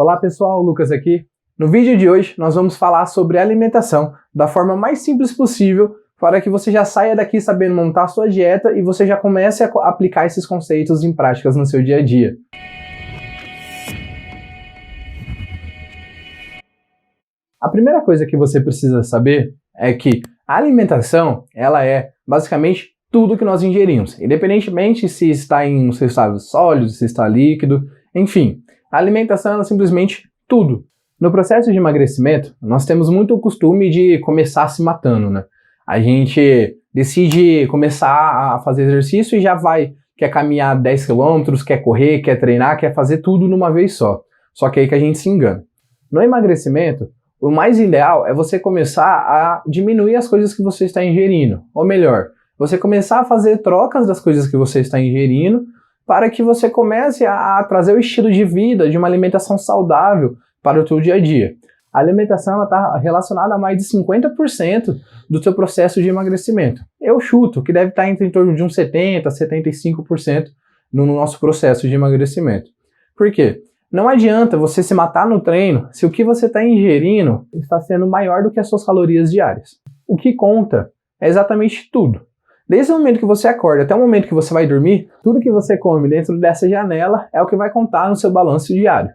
Olá pessoal, Lucas aqui. No vídeo de hoje nós vamos falar sobre alimentação da forma mais simples possível para que você já saia daqui sabendo montar a sua dieta e você já comece a aplicar esses conceitos em práticas no seu dia a dia. A primeira coisa que você precisa saber é que a alimentação ela é basicamente tudo que nós ingerimos, independentemente se está em um estado sólido, se está líquido, enfim. A alimentação é simplesmente tudo. No processo de emagrecimento, nós temos muito o costume de começar se matando, né? A gente decide começar a fazer exercício e já quer caminhar 10 km, quer correr, quer treinar, quer fazer tudo numa vez só. Só que é aí que a gente se engana. No emagrecimento, o mais ideal é você começar a diminuir as coisas que você está ingerindo. Ou melhor, você começar a fazer trocas das coisas que você está ingerindo para que você comece a trazer o estilo de vida de uma alimentação saudável para o seu dia a dia. A alimentação está relacionada a mais de 50% do seu processo de emagrecimento. Eu chuto que deve estar em torno de uns 70% a 75% no nosso processo de emagrecimento. Por quê? Não adianta você se matar no treino se o que você está ingerindo está sendo maior do que as suas calorias diárias. O que conta é exatamente tudo. Desde o momento que você acorda até o momento que você vai dormir, tudo que você come dentro dessa janela é o que vai contar no seu balanço diário.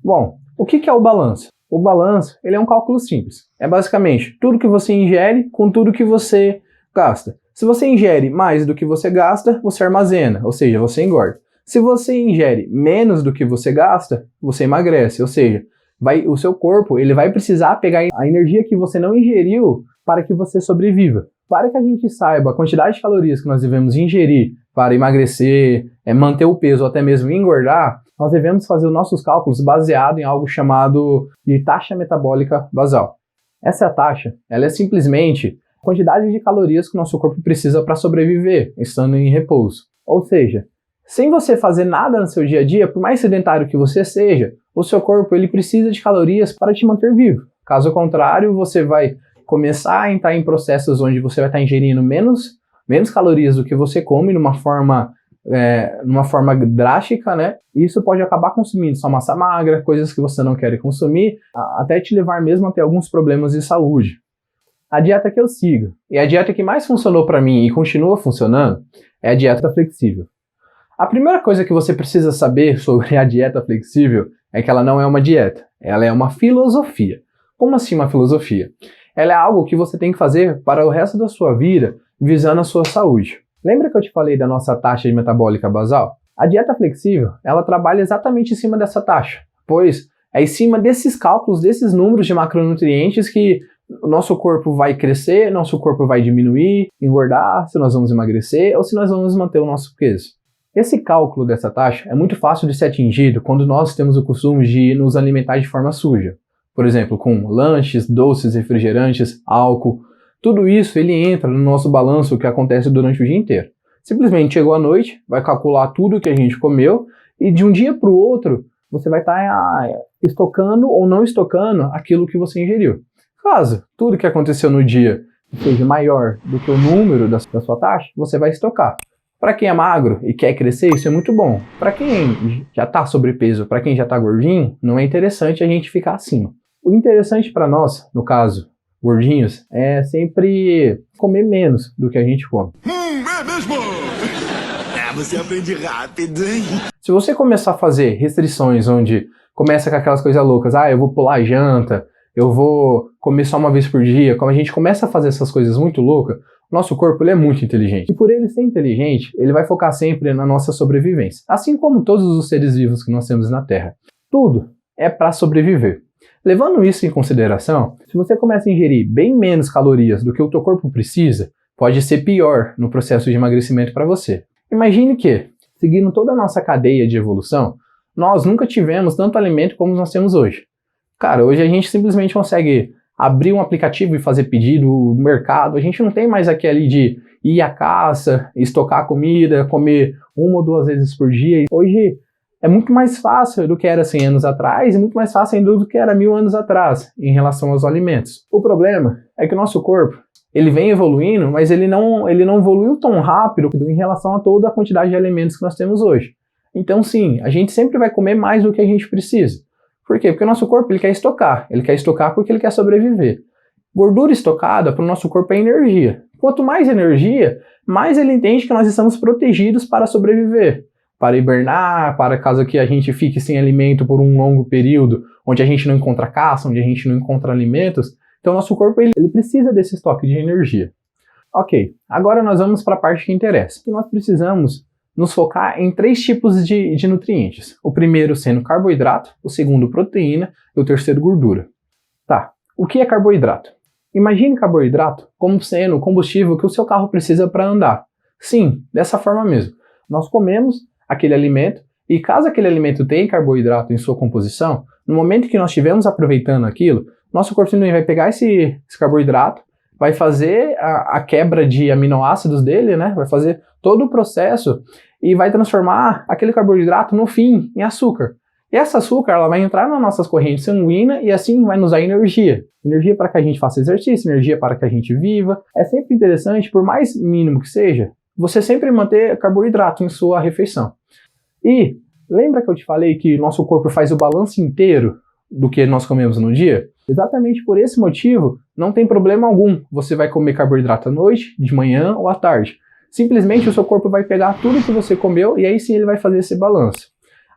Bom, o que é o balanço? O balanço ele é um cálculo simples. É basicamente tudo que você ingere com tudo que você gasta. Se você ingere mais do que você gasta, você armazena, ou seja, você engorda. Se você ingere menos do que você gasta, você emagrece, ou seja, o seu corpo ele vai precisar pegar a energia que você não ingeriu para que você sobreviva. Para que a gente saiba a quantidade de calorias que nós devemos ingerir para emagrecer, manter o peso ou até mesmo engordar, nós devemos fazer os nossos cálculos baseado em algo chamado de taxa metabólica basal. Essa taxa ela é simplesmente a quantidade de calorias que o nosso corpo precisa para sobreviver, estando em repouso. Ou seja, sem você fazer nada no seu dia a dia, por mais sedentário que você seja, o seu corpo ele precisa de calorias para te manter vivo. Caso contrário, você vai começar a entrar em processos onde você vai estar ingerindo menos calorias do que você come numa forma drástica, né? E isso pode acabar consumindo sua massa magra, coisas que você não quer consumir, até te levar mesmo a ter alguns problemas de saúde. A dieta que eu sigo, e a dieta que mais funcionou para mim e continua funcionando, é a dieta flexível. A primeira coisa que você precisa saber sobre a dieta flexível é que ela não é uma dieta, ela é uma filosofia. Como assim uma filosofia? Ela é algo que você tem que fazer para o resto da sua vida, visando a sua saúde. Lembra que eu te falei da nossa taxa metabólica basal? A dieta flexível, ela trabalha exatamente em cima dessa taxa, pois é em cima desses cálculos, desses números de macronutrientes que o nosso corpo vai crescer, nosso corpo vai diminuir, engordar, se nós vamos emagrecer ou se nós vamos manter o nosso peso. Esse cálculo dessa taxa é muito fácil de ser atingido quando nós temos o costume de nos alimentar de forma suja. Por exemplo, com lanches, doces, refrigerantes, álcool. Tudo isso ele entra no nosso balanço que acontece durante o dia inteiro. Simplesmente chegou à noite, vai calcular tudo que a gente comeu e de um dia para o outro você vai estar estocando ou não estocando aquilo que você ingeriu. Caso tudo que aconteceu no dia seja maior do que o número da sua taxa, você vai estocar. Para quem é magro e quer crescer, isso é muito bom. Para quem já está sobrepeso, para quem já está gordinho, não é interessante a gente ficar acima. O interessante para nós, no caso, gordinhos, é sempre comer menos do que a gente come. É mesmo? Você aprende rápido, hein? Se você começar a fazer restrições onde começa com aquelas coisas loucas, eu vou pular a janta, eu vou comer só uma vez por dia, quando a gente começa a fazer essas coisas muito loucas, nosso corpo ele é muito inteligente. E por ele ser inteligente, ele vai focar sempre na nossa sobrevivência. Assim como todos os seres vivos que nós temos na Terra. Tudo é para sobreviver. Levando isso em consideração, se você começa a ingerir bem menos calorias do que o teu corpo precisa, pode ser pior no processo de emagrecimento para você. Imagine que, seguindo toda a nossa cadeia de evolução, nós nunca tivemos tanto alimento como nós temos hoje. Cara, hoje a gente simplesmente consegue abrir um aplicativo e fazer pedido no mercado, a gente não tem mais aquele de ir à caça, estocar comida, comer 1 ou 2 vezes por dia. Hoje é muito mais fácil do que era 100 anos atrás e muito mais fácil ainda do que era 1000 anos atrás em relação aos alimentos. O problema é que o nosso corpo ele vem evoluindo, mas ele não evoluiu tão rápido em relação a toda a quantidade de alimentos que nós temos hoje. Então sim, a gente sempre vai comer mais do que a gente precisa. Por quê? Porque o nosso corpo ele quer estocar porque ele quer sobreviver. Gordura estocada para o nosso corpo é energia. Quanto mais energia, mais ele entende que nós estamos protegidos para sobreviver, para hibernar, para caso que a gente fique sem alimento por um longo período, onde a gente não encontra caça, onde a gente não encontra alimentos. Então nosso corpo ele precisa desse estoque de energia. Ok, agora nós vamos para a parte que interessa. E nós precisamos nos focar em 3 tipos de nutrientes. O primeiro sendo carboidrato, o segundo proteína e o terceiro gordura. Tá, o que é carboidrato? Imagine carboidrato como sendo o combustível que o seu carro precisa para andar. Sim, dessa forma mesmo. Nós comemos aquele alimento e caso aquele alimento tenha carboidrato em sua composição, no momento que nós estivermos aproveitando aquilo, nosso corpo vai pegar esse carboidrato, vai fazer a quebra de aminoácidos dele, né? Vai fazer todo o processo e vai transformar aquele carboidrato no fim em açúcar. E essa açúcar ela vai entrar nas nossas correntes sanguíneas e assim vai nos dar energia. Energia para que a gente faça exercício, energia para que a gente viva. É sempre interessante, por mais mínimo que seja, você sempre manter carboidrato em sua refeição. E lembra que eu te falei que nosso corpo faz o balanço inteiro do que nós comemos no dia? Exatamente por esse motivo, não tem problema algum. Você vai comer carboidrato à noite, de manhã ou à tarde. Simplesmente o seu corpo vai pegar tudo que você comeu e aí sim ele vai fazer esse balanço.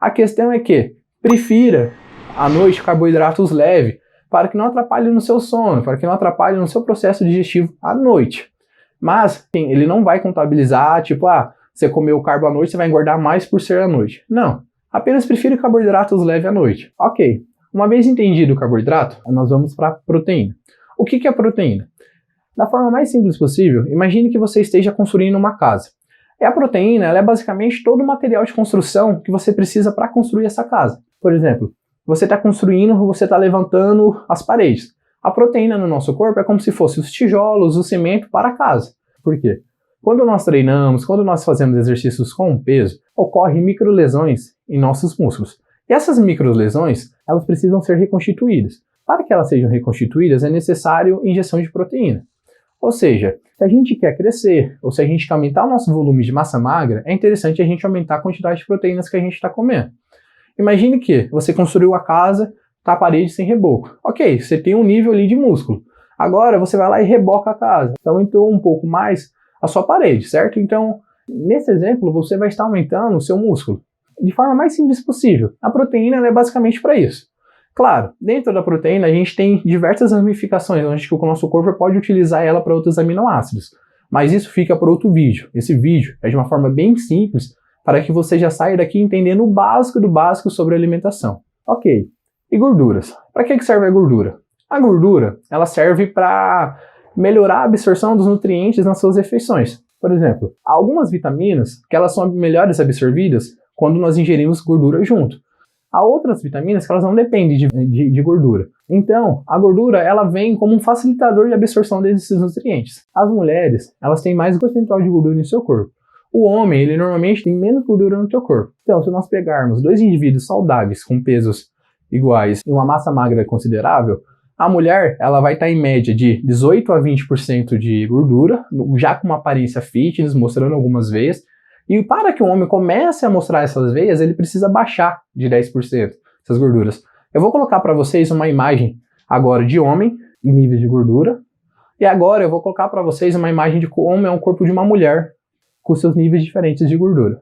A questão é que prefira à noite carboidratos leves para que não atrapalhe no seu sono, para que não atrapalhe no seu processo digestivo à noite. Mas sim, ele não vai contabilizar, tipo, você comeu carbo à noite, você vai engordar mais por ser à noite. Não, apenas prefira carboidratos leves à noite. Ok, uma vez entendido o carboidrato, nós vamos para a proteína. O que é a proteína? Da forma mais simples possível, imagine que você esteja construindo uma casa. E a proteína ela é basicamente todo o material de construção que você precisa para construir essa casa. Por exemplo, você está construindo, você está levantando as paredes. A proteína no nosso corpo é como se fosse os tijolos, o cimento para a casa. Por quê? Quando nós treinamos, quando nós fazemos exercícios com peso, ocorrem microlesões em nossos músculos. E essas microlesões, elas precisam ser reconstituídas. Para que elas sejam reconstituídas, é necessário injeção de proteína. Ou seja, se a gente quer crescer, ou se a gente quer aumentar o nosso volume de massa magra, é interessante a gente aumentar a quantidade de proteínas que a gente está comendo. Imagine que você construiu a casa, tá a parede sem reboco. Ok, você tem um nível ali de músculo. Agora você vai lá e reboca a casa. Então aumentou um pouco mais a sua parede, certo? Então, nesse exemplo, você vai estar aumentando o seu músculo de forma mais simples possível. A proteína ela é basicamente para isso. Claro, dentro da proteína a gente tem diversas ramificações, onde o nosso corpo pode utilizar ela para outros aminoácidos. Mas isso fica para outro vídeo. Esse vídeo é de uma forma bem simples para que você já saia daqui entendendo o básico do básico sobre alimentação. Ok, e gorduras? Para que serve a gordura? A gordura ela serve para melhorar a absorção dos nutrientes nas suas refeições. Por exemplo, há algumas vitaminas que elas são melhores absorvidas quando nós ingerimos gordura junto. Há outras vitaminas que elas não dependem de gordura. Então, a gordura ela vem como um facilitador de absorção desses nutrientes. As mulheres, elas têm mais percentual de gordura no seu corpo. O homem, ele normalmente tem menos gordura no seu corpo. Então, se nós pegarmos 2 indivíduos saudáveis com pesos iguais e uma massa magra considerável, a mulher ela vai estar em média de 18 a 20% de gordura, já com uma aparência fitness, mostrando algumas veias. E para que o homem comece a mostrar essas veias, ele precisa baixar de 10% essas gorduras. Eu vou colocar para vocês uma imagem agora de homem em níveis de gordura. E agora eu vou colocar para vocês uma imagem de como é um corpo de uma mulher com seus níveis diferentes de gordura.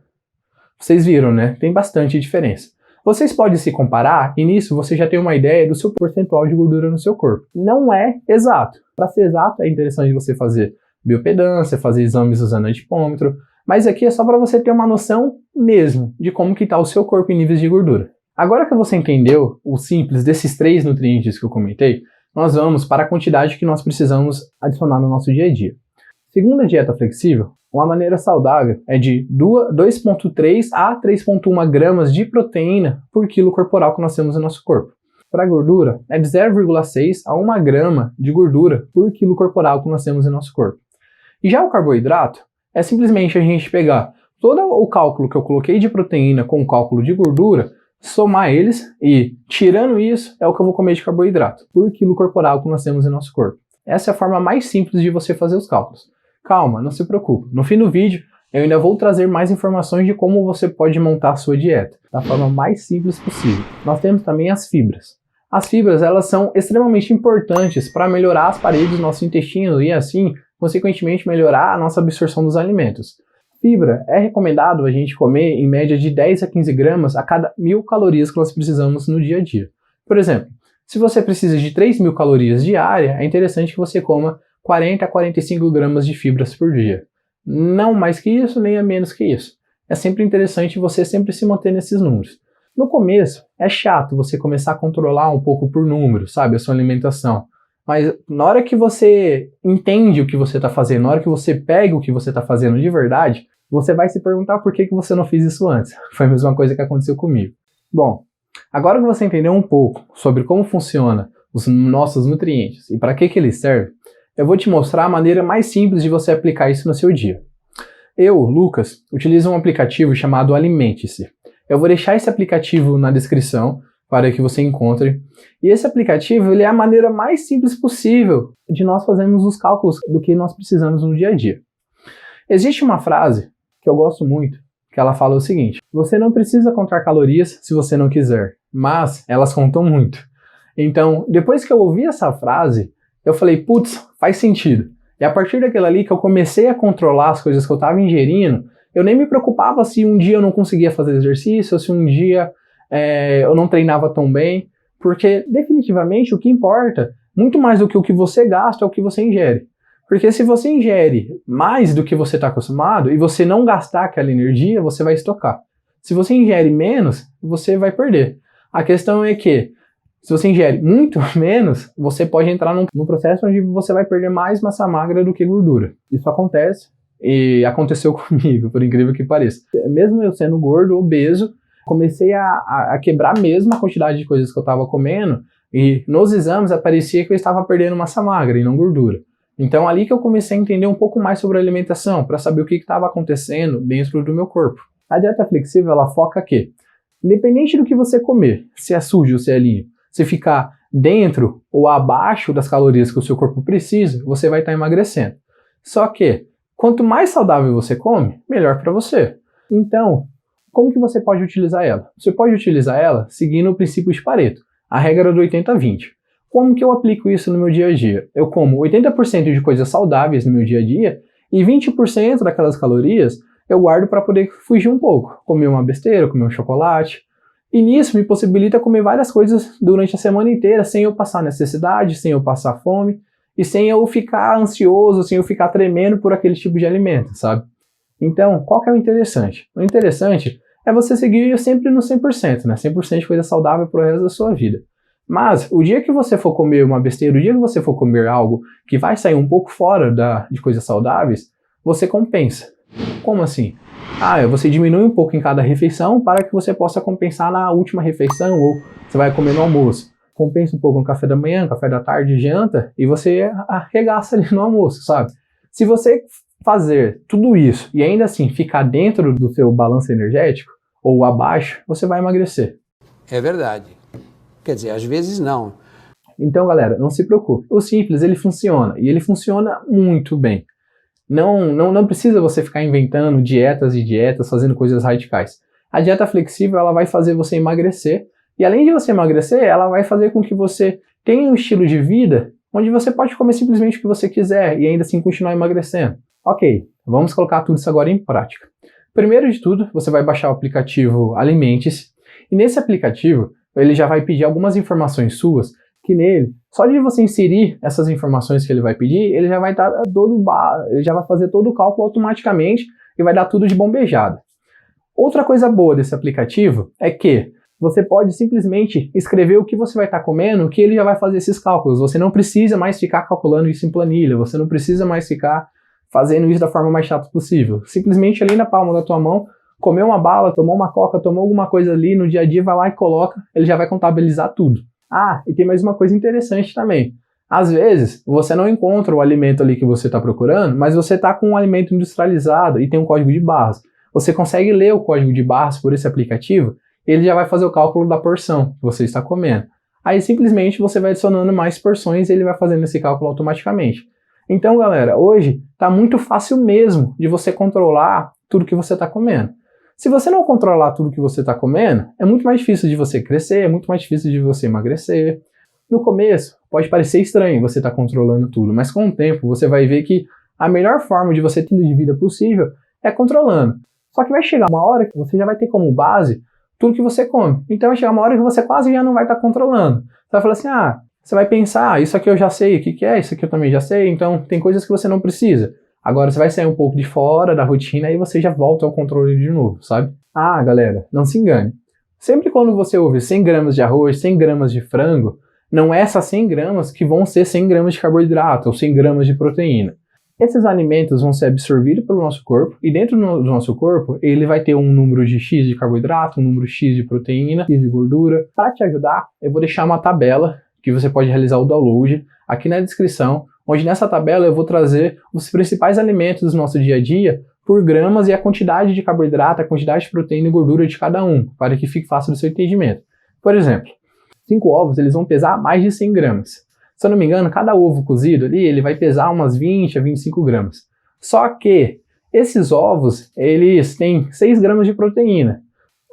Vocês viram, né? Tem bastante diferença. Vocês podem se comparar e nisso você já tem uma ideia do seu percentual de gordura no seu corpo. Não é exato. Para ser exato, é interessante você fazer biopedância, fazer exames usando antipômetro, mas aqui é só para você ter uma noção mesmo de como que está o seu corpo em níveis de gordura. Agora que você entendeu o simples desses 3 nutrientes que eu comentei, nós vamos para a quantidade que nós precisamos adicionar no nosso dia a dia. Segundo a dieta flexível, uma maneira saudável é de 2,3 a 3,1 gramas de proteína por quilo corporal que nós temos no nosso corpo. Para a gordura, é de 0,6 a 1 grama de gordura por quilo corporal que nós temos no nosso corpo. E já o carboidrato, é simplesmente a gente pegar todo o cálculo que eu coloquei de proteína com o cálculo de gordura, somar eles e, tirando isso, é o que eu vou comer de carboidrato por quilo corporal que nós temos em nosso corpo. Essa é a forma mais simples de você fazer os cálculos. Calma, não se preocupe. No fim do vídeo, eu ainda vou trazer mais informações de como você pode montar a sua dieta da forma mais simples possível. Nós temos também as fibras. As fibras, elas são extremamente importantes para melhorar as paredes do nosso intestino e assim, consequentemente, melhorar a nossa absorção dos alimentos. Fibra é recomendado a gente comer em média de 10 a 15 gramas a cada 1.000 calorias que nós precisamos no dia a dia. Por exemplo, se você precisa de 3.000 calorias diária, é interessante que você coma 40 a 45 gramas de fibras por dia. Não mais que isso, nem a menos que isso. É sempre interessante você sempre se manter nesses números. No começo, é chato você começar a controlar um pouco por números, sabe, a sua alimentação. Mas na hora que você entende o que você está fazendo, na hora que você pega o que você está fazendo de verdade, você vai se perguntar por que você não fez isso antes. Foi a mesma coisa que aconteceu comigo. Bom, agora que você entendeu um pouco sobre como funciona os nossos nutrientes e para que eles servem, eu vou te mostrar a maneira mais simples de você aplicar isso no seu dia. Eu, Lucas, utilizo um aplicativo chamado Alimente-se. Eu vou deixar esse aplicativo na descrição para que você encontre. E esse aplicativo ele é a maneira mais simples possível de nós fazermos os cálculos do que nós precisamos no dia a dia. Existe uma frase que eu gosto muito, que ela fala o seguinte: você não precisa contar calorias se você não quiser, mas elas contam muito. Então, depois que eu ouvi essa frase, eu falei, putz, faz sentido. E a partir daquilo ali que eu comecei a controlar as coisas que eu estava ingerindo, eu nem me preocupava se um dia eu não conseguia fazer exercício, ou se um dia eu não treinava tão bem, porque definitivamente o que importa, muito mais do que o que você gasta, é o que você ingere. Porque se você ingere mais do que você está acostumado e você não gastar aquela energia, você vai estocar. Se você ingere menos, você vai perder. A questão é que, se você ingere muito menos, você pode entrar num processo onde você vai perder mais massa magra do que gordura. Isso acontece e aconteceu comigo, por incrível que pareça. Mesmo eu sendo gordo, obeso, comecei a quebrar mesmo a quantidade de coisas que eu estava comendo e nos exames aparecia que eu estava perdendo massa magra e não gordura. Então ali que eu comecei a entender um pouco mais sobre a alimentação, para saber o que estava acontecendo dentro do meu corpo. A dieta flexível, ela foca que, independente do que você comer, se é sujo ou se é limpo, se ficar dentro ou abaixo das calorias que o seu corpo precisa, você vai estar emagrecendo. Só que, quanto mais saudável você come, melhor para você. Então, como que você pode utilizar ela? Você pode utilizar ela seguindo o princípio de Pareto, a regra do 80-20. Como que eu aplico isso no meu dia a dia? Eu como 80% de coisas saudáveis no meu dia a dia e 20% daquelas calorias eu guardo para poder fugir um pouco. Comer uma besteira, comer um chocolate. E nisso me possibilita comer várias coisas durante a semana inteira sem eu passar necessidade, sem eu passar fome e sem eu ficar ansioso, sem eu ficar tremendo por aquele tipo de alimento, sabe? Então, qual que é o interessante? O interessante é você seguir sempre no 100%, né? 100% de coisa saudável pro resto da sua vida. Mas, o dia que você for comer uma besteira, o dia que você for comer algo que vai sair um pouco fora de coisas saudáveis, você compensa. Como assim? Você diminui um pouco em cada refeição para que você possa compensar na última refeição, ou você vai comer no almoço. Compensa um pouco no café da manhã, café da tarde, janta, e você arregaça ali no almoço, sabe? Se você fazer tudo isso e ainda assim ficar dentro do seu balanço energético ou abaixo, você vai emagrecer. É verdade. Quer dizer, às vezes não. Então, galera, não se preocupe. O simples, ele funciona e ele funciona muito bem. Não precisa você ficar inventando dietas e dietas, fazendo coisas radicais. A dieta flexível, ela vai fazer você emagrecer e além de você emagrecer, ela vai fazer com que você tenha um estilo de vida onde você pode comer simplesmente o que você quiser e ainda assim continuar emagrecendo. Ok, vamos colocar tudo isso agora em prática. Primeiro de tudo, você vai baixar o aplicativo Alimente-se e nesse aplicativo ele já vai pedir algumas informações suas que nele, só de você inserir essas informações que ele vai pedir, ele já vai ele já vai fazer todo o cálculo automaticamente e vai dar tudo de bombejada. Outra coisa boa desse aplicativo é que você pode simplesmente escrever o que você vai estar comendo, que ele já vai fazer esses cálculos. Você não precisa mais ficar calculando isso em planilha, você não precisa mais ficar fazendo isso da forma mais chata possível. Simplesmente ali na palma da tua mão, comeu uma bala, tomou uma coca, tomou alguma coisa ali no dia a dia, vai lá e coloca, ele já vai contabilizar tudo. E tem mais uma coisa interessante também. Às vezes, você não encontra o alimento ali que você está procurando, mas você está com um alimento industrializado e tem um código de barras. Você consegue ler o código de barras por esse aplicativo, ele já vai fazer o cálculo da porção que você está comendo. Aí simplesmente você vai adicionando mais porções e ele vai fazendo esse cálculo automaticamente. Então, galera, hoje está muito fácil mesmo de você controlar tudo que você está comendo. Se você não controlar tudo que você está comendo, é muito mais difícil de você crescer, é muito mais difícil de você emagrecer. No começo, pode parecer estranho você estar controlando tudo, mas com o tempo você vai ver que a melhor forma de você ter de vida possível é controlando. Só que vai chegar uma hora que você já vai ter como base tudo que você come. Então vai chegar uma hora que você quase já não vai estar controlando. Você vai falar assim, você vai pensar, isso aqui eu já sei o que é, isso aqui eu também já sei, então tem coisas que você não precisa. Agora você vai sair um pouco de fora da rotina e você já volta ao controle de novo, sabe? Galera, não se engane. Sempre quando você ouve 100 gramas de arroz, 100 gramas de frango, não é essas 100 gramas que vão ser 100 gramas de carboidrato ou 100 gramas de proteína. Esses alimentos vão ser absorvidos pelo nosso corpo e dentro do nosso corpo ele vai ter um número de X de carboidrato, um número X de proteína, X de gordura. Para te ajudar, eu vou deixar uma tabela que você pode realizar o download aqui na descrição, onde nessa tabela eu vou trazer os principais alimentos do nosso dia a dia por gramas e a quantidade de carboidrato, a quantidade de proteína e gordura de cada um, para que fique fácil do seu entendimento. Por exemplo, 5 ovos eles vão pesar mais de 100 gramas. Se eu não me engano, cada ovo cozido ali, ele vai pesar umas 20 a 25 gramas. Só que esses ovos, eles têm 6 gramas de proteína.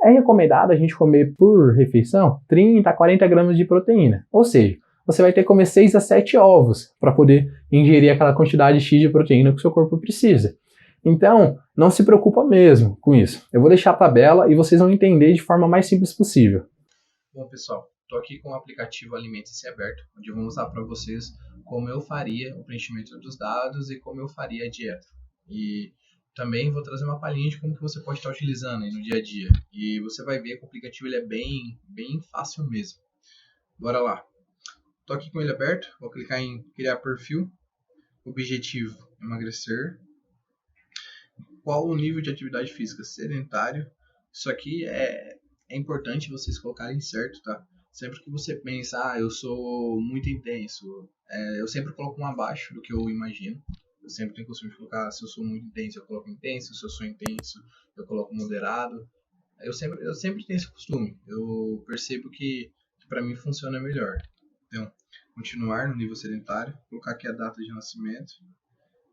É recomendado a gente comer por refeição 30 a 40 gramas de proteína. Ou seja, você vai ter que comer 6 a 7 ovos para poder ingerir aquela quantidade X de proteína que o seu corpo precisa. Então, não se preocupa mesmo com isso. Eu vou deixar a tabela e vocês vão entender de forma mais simples possível. Bom, pessoal, estou aqui com o aplicativo Alimente-se aberto, onde eu vou mostrar para vocês como eu faria o preenchimento dos dados e como eu faria a dieta. E também vou trazer uma palhinha de como que você pode estar utilizando aí no dia a dia. E você vai ver que o aplicativo ele é bem fácil mesmo. Bora lá. Estou aqui com ele aberto, vou clicar em criar perfil. Objetivo, emagrecer. Qual o nível de atividade física? Sedentário. Isso aqui é importante vocês colocarem certo, tá? Sempre que você pensa, eu sou muito intenso, eu sempre coloco um abaixo do que eu imagino. Eu sempre tenho costume de colocar, se eu sou muito intenso, eu coloco intenso, se eu sou intenso, eu coloco moderado. Eu sempre tenho esse costume. Eu percebo que para mim funciona melhor. Então, continuar no nível sedentário, colocar aqui a data de nascimento.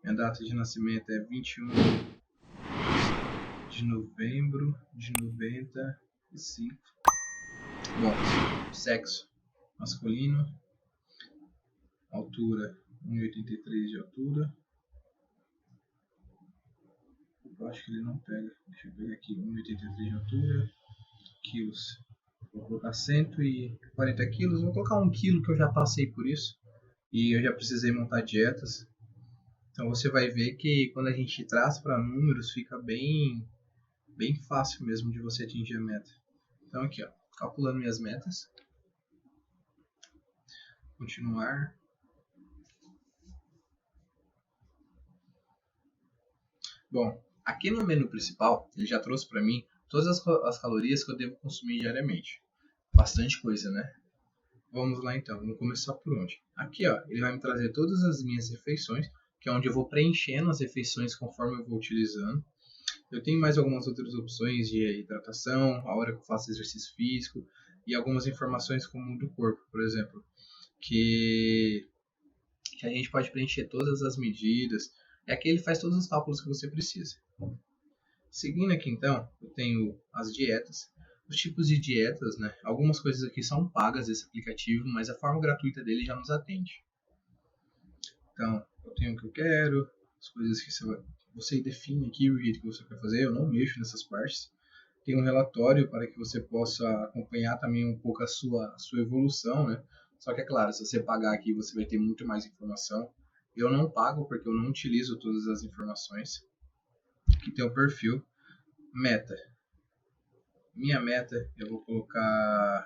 Minha data de nascimento é 21 de novembro de 95. Bom, sexo masculino, altura 1,83 de altura. Eu acho que ele não pega. Deixa eu pegar aqui 1,83 de altura. Quilos. Vou colocar 140 quilos. Vou colocar 1 quilo que eu já passei por isso. E eu já precisei montar dietas. Então você vai ver que quando a gente traz para números fica bem fácil mesmo de você atingir a meta. Então aqui, ó, calculando minhas metas. Continuar. Bom, aqui no menu principal, ele já trouxe para mim todas as calorias que eu devo consumir diariamente. Bastante coisa, né? Vamos lá então, vamos começar por onde? Aqui, ó, ele vai me trazer todas as minhas refeições, que é onde eu vou preenchendo as refeições conforme eu vou utilizando. Eu tenho mais algumas outras opções de hidratação, a hora que eu faço exercício físico e algumas informações como do corpo, por exemplo, que a gente pode preencher todas as medidas. E aqui ele faz todos os cálculos que você precisa. Seguindo aqui então, eu tenho as dietas, os tipos de dietas, né? Algumas coisas aqui são pagas desse aplicativo, mas a forma gratuita dele já nos atende. Então, eu tenho o que eu quero, as coisas que você define aqui o jeito que você quer fazer, eu não mexo nessas partes. Tem um relatório para que você possa acompanhar também um pouco a sua evolução, né? Só que é claro, se você pagar aqui você vai ter muito mais informação. Eu não pago porque eu não utilizo todas as informações. Aqui tem o perfil. Meta. Minha meta, eu vou colocar...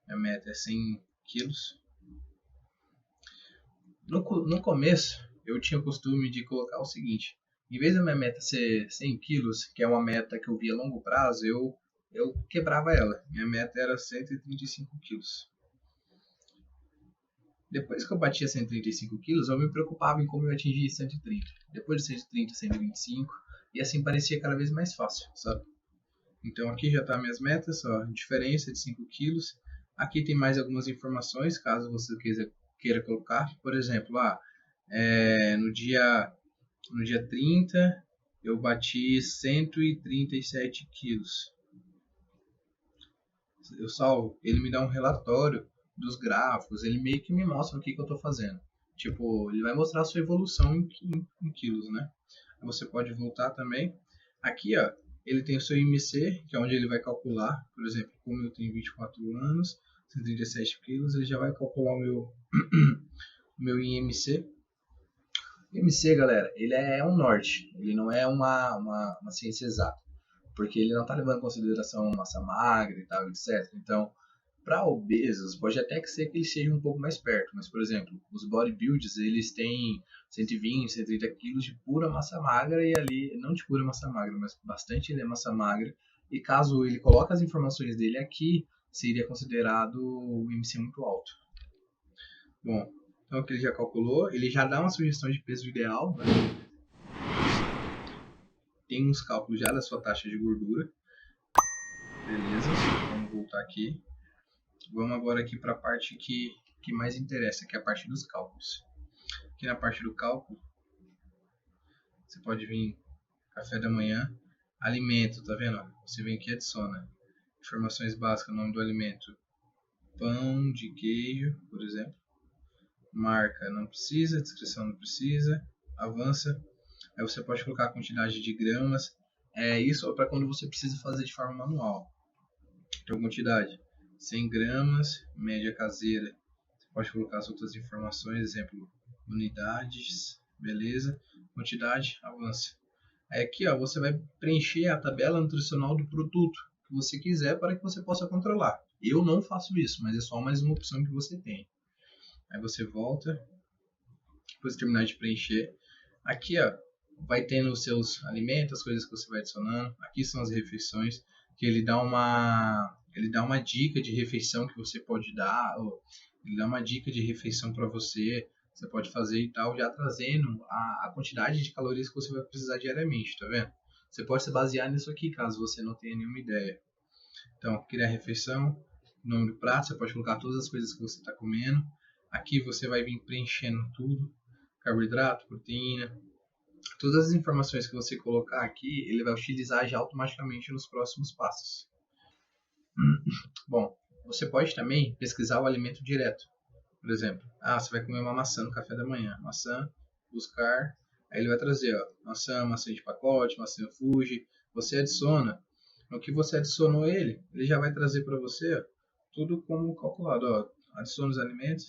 Minha meta é 100 quilos. No começo, eu tinha o costume de colocar o seguinte. Em vez da minha meta ser 100 quilos, que é uma meta que eu via a longo prazo, eu quebrava ela. Minha meta era 135 quilos. Depois que eu batia 135 quilos, eu me preocupava em como eu atingir 130. Depois de 130, 125. E assim parecia cada vez mais fácil, sabe? Então aqui já tá minhas metas, ó, diferença de 5 quilos. Aqui tem mais algumas informações, caso você queira colocar. Por exemplo, no dia 30, eu bati 137 quilos. Eu salvo, ele me dá um relatório dos gráficos, ele meio que me mostra o que eu tô fazendo. Tipo, ele vai mostrar a sua evolução em quilos, né? Você pode voltar também. Aqui, ó, ele tem o seu IMC, que é onde ele vai calcular, por exemplo, como eu tenho 24 anos, 137 quilos, ele já vai calcular o meu IMC. O IMC, galera, ele é um norte, ele não é uma ciência exata, porque ele não está levando em consideração massa magra e tal, etc. Então, para obesos, pode até que ser que eles sejam um pouco mais perto, mas, por exemplo, os bodybuilders, eles têm 120, 130 quilos de pura massa magra e ali, não de pura massa magra, mas bastante de massa magra, e caso ele coloque as informações dele aqui, seria considerado o IMC muito alto. Bom, então o que ele já calculou, ele já dá uma sugestão de peso ideal, né? Tem uns cálculos já da sua taxa de gordura. Beleza, vamos voltar aqui. Vamos agora aqui para a parte que mais interessa, que é a parte dos cálculos. Aqui na parte do cálculo, você pode vir café da manhã, alimento, tá vendo? Você vem aqui e adiciona informações básicas, nome do alimento, pão de queijo, por exemplo. Marca não precisa, descrição não precisa, avança. Aí você pode colocar a quantidade de gramas. Isso é para quando você precisa fazer de forma manual. Então, quantidade 100 gramas, média caseira. Você pode colocar as outras informações, exemplo, unidades, beleza. Quantidade, avança. Aí aqui, ó, você vai preencher a tabela nutricional do produto que você quiser para que você possa controlar. Eu não faço isso, mas é só mais uma opção que você tem. Aí você volta, depois de terminar de preencher. Aqui, ó, vai tendo os seus alimentos, as coisas que você vai adicionando. Aqui são as refeições, que ele dá uma dica de refeição que você pode dar, ou ele dá uma dica de refeição para você pode fazer e tal, já trazendo a quantidade de calorias que você vai precisar diariamente, tá vendo? Você pode se basear nisso aqui, caso você não tenha nenhuma ideia. Então, criar a refeição, nome do prato, você pode colocar todas as coisas que você está comendo. Aqui você vai vir preenchendo tudo, carboidrato, proteína, todas as informações que você colocar aqui, ele vai utilizar já automaticamente nos próximos passos. Bom, você pode também pesquisar o alimento direto. Por exemplo, você vai comer uma maçã no café da manhã. Maçã, buscar, aí ele vai trazer, ó, maçã de pacote, maçã Fuji. Você adiciona, no que você adicionou ele já vai trazer para você, ó, tudo como calculado. Ó, adiciona os alimentos,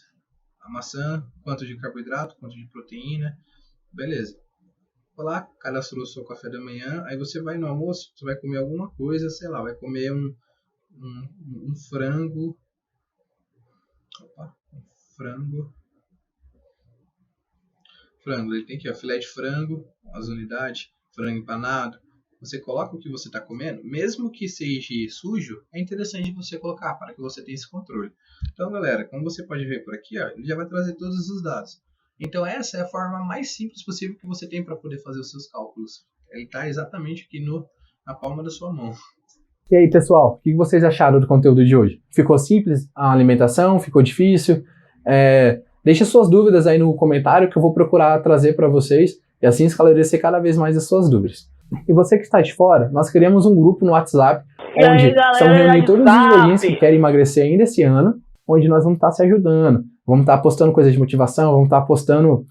a maçã, quanto de carboidrato, quanto de proteína, beleza. Vai lá, cadastrou o seu café da manhã, aí você vai no almoço, você vai comer alguma coisa, sei lá, vai comer um frango. Opa, frango, ele tem aqui, ó, filé de frango, as unidades, frango empanado. Você coloca o que você está comendo, mesmo que seja sujo, é interessante você colocar para que você tenha esse controle. Então, galera, como você pode ver por aqui, ó, ele já vai trazer todos os dados. Então, essa é a forma mais simples possível que você tem para poder fazer os seus cálculos. Ele está exatamente aqui na palma da sua mão. E aí, pessoal, o que vocês acharam do conteúdo de hoje? Ficou simples a alimentação? Ficou difícil? Deixe suas dúvidas aí no comentário que eu vou procurar trazer para vocês e assim esclarecer cada vez mais as suas dúvidas. E você que está de fora, nós criamos um grupo no WhatsApp onde estão reunindo todos os gordinhos que querem emagrecer ainda esse ano, onde nós vamos estar se ajudando, vamos estar postando coisas de motivação, vamos estar postando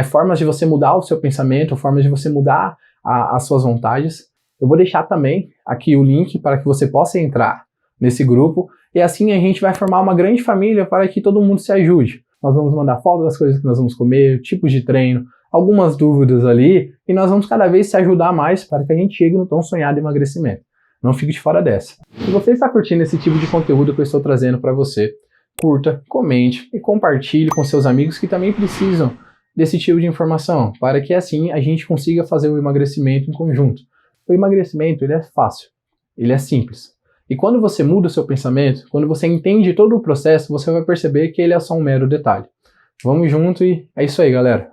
formas de você mudar o seu pensamento, formas de você mudar as suas vontades. Eu vou deixar também aqui o link para que você possa entrar nesse grupo e assim a gente vai formar uma grande família para que todo mundo se ajude. Nós vamos mandar foto das coisas que nós vamos comer, tipos de treino, algumas dúvidas ali e nós vamos cada vez se ajudar mais para que a gente chegue no tão sonhado emagrecimento. Não fique de fora dessa. Se você está curtindo esse tipo de conteúdo que eu estou trazendo para você, curta, comente e compartilhe com seus amigos que também precisam desse tipo de informação, para que assim a gente consiga fazer o emagrecimento em conjunto. O emagrecimento ele é fácil, ele é simples. E quando você muda o seu pensamento, quando você entende todo o processo, você vai perceber que ele é só um mero detalhe. Vamos junto e é isso aí, galera.